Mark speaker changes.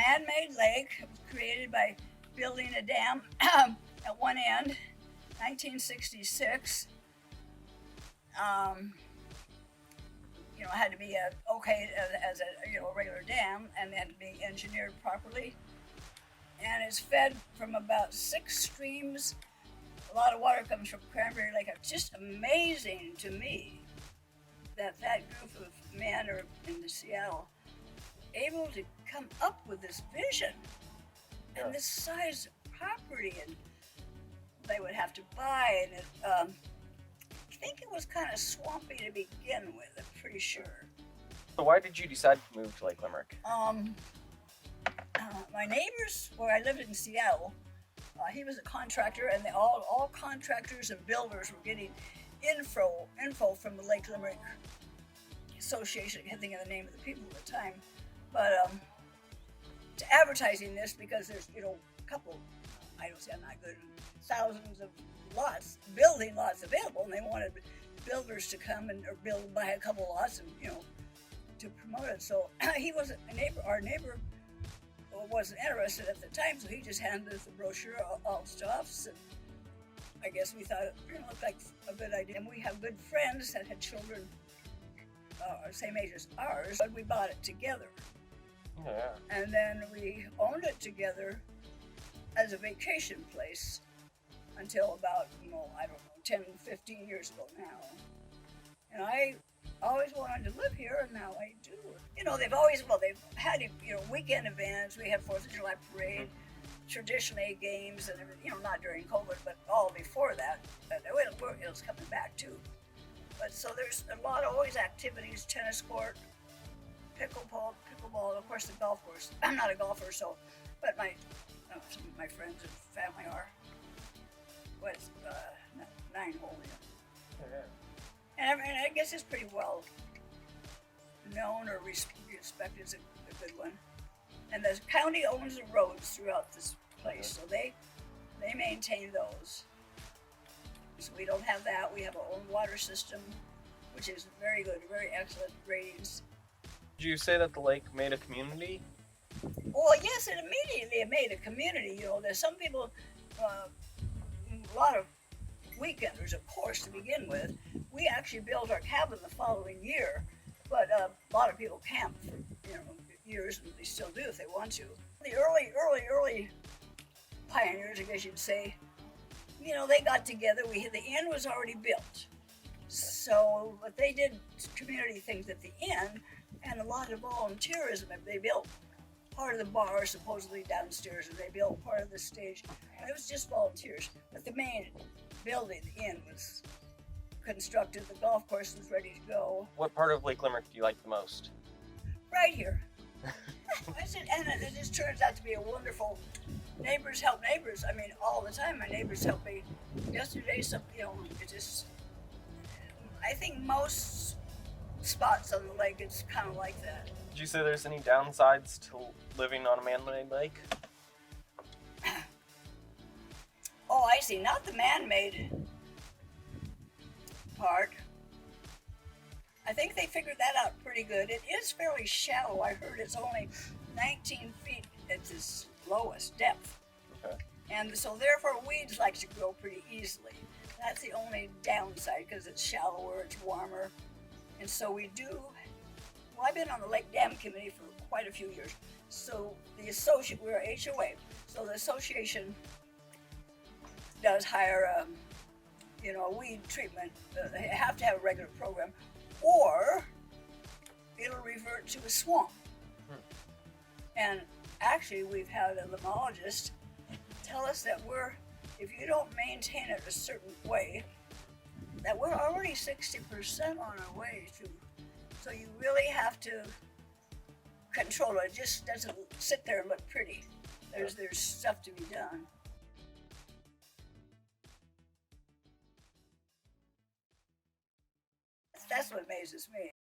Speaker 1: man-made lake. It was created by building a dam at one end, 1966. It had to be okay as a regular dam, and had to be engineered properly. And it's fed from about 6 streams. A lot of water comes from Cranberry Lake. It's just amazing to me that group of men are in Seattle able to come up with this vision and this size of property, and they would have to buy. And I think it was kind of swampy to begin with. I'm pretty sure.
Speaker 2: So why did you decide to move to Lake Limerick?
Speaker 1: My neighbors, where I lived in Seattle, he was a contractor, and all contractors and builders were getting info from the Lake Limerick Association. I can't think of the name of the people at the time, but to advertising this, because there's a couple, I don't say I'm not good, thousands of building lots available, and they wanted builders to come or buy a couple lots and to promote it. So he was our neighbor wasn't interested at the time, so he just handed us the brochure all stuff. And I guess we thought it looked like a good idea. And we have good friends that had children same age as ours, but we bought it together.
Speaker 2: Yeah.
Speaker 1: And then we owned it together as a vacation place until about, 10, 15 years ago now. And I always wanted to live here, and now I do. They've had, weekend events. We had 4th of July parade, traditionally games, and not during COVID, but all before that. But it was coming back too. But so there's a lot of always activities: tennis court, pickleball, of course the golf course. I'm not a golfer, but some of my friends and family are. What's 9-hole?
Speaker 2: Yeah.
Speaker 1: And I guess it's pretty well known or respected as a good one. And the county owns the roads throughout this place, so they maintain those. So we don't have that. We have our own water system, which is very good, very excellent ratings.
Speaker 2: Did you say that the lake made a community?
Speaker 1: Well, yes, it immediately made a community. There's some people, a lot of weekenders, of course, to begin with. We actually built our cabin the following year, but a lot of people camp for years, and they still do if they want to. The early pioneers, I guess you'd say, they got together. The inn was already built, so but they did community things at the inn, and a lot of volunteerism. They built part of the bar supposedly downstairs, and they built part of the stage. It was just volunteers, but the main building, the inn, was constructed. The golf course was ready to go.
Speaker 2: What part of Lake Limerick do you like the most?
Speaker 1: Right here. And it just turns out to be a wonderful. Neighbors help neighbors. I mean, all the time. My neighbors help me. Yesterday, I think most spots on the lake, it's kind of like that.
Speaker 2: Did you say there's any downsides to living on a man-made lake?
Speaker 1: Oh, I see. Not the man-made part. I think they figured that out pretty good. It is fairly shallow. I heard it's only 19 feet at its lowest depth.
Speaker 2: Okay.
Speaker 1: And so therefore weeds like to grow pretty easily. That's the only downside, because it's shallower, it's warmer. And so I've been on the Lake Dam Committee for quite a few years. So we're a HOA. So the association does hire a weed treatment. They have to have a regular program, or it'll revert to a swamp. And actually, we've had a limologist tell us that if you don't maintain it a certain way, that we're already 60% on our way to. So you really have to control it. It just doesn't sit there and look pretty. There's stuff to be done. That's what amazes me.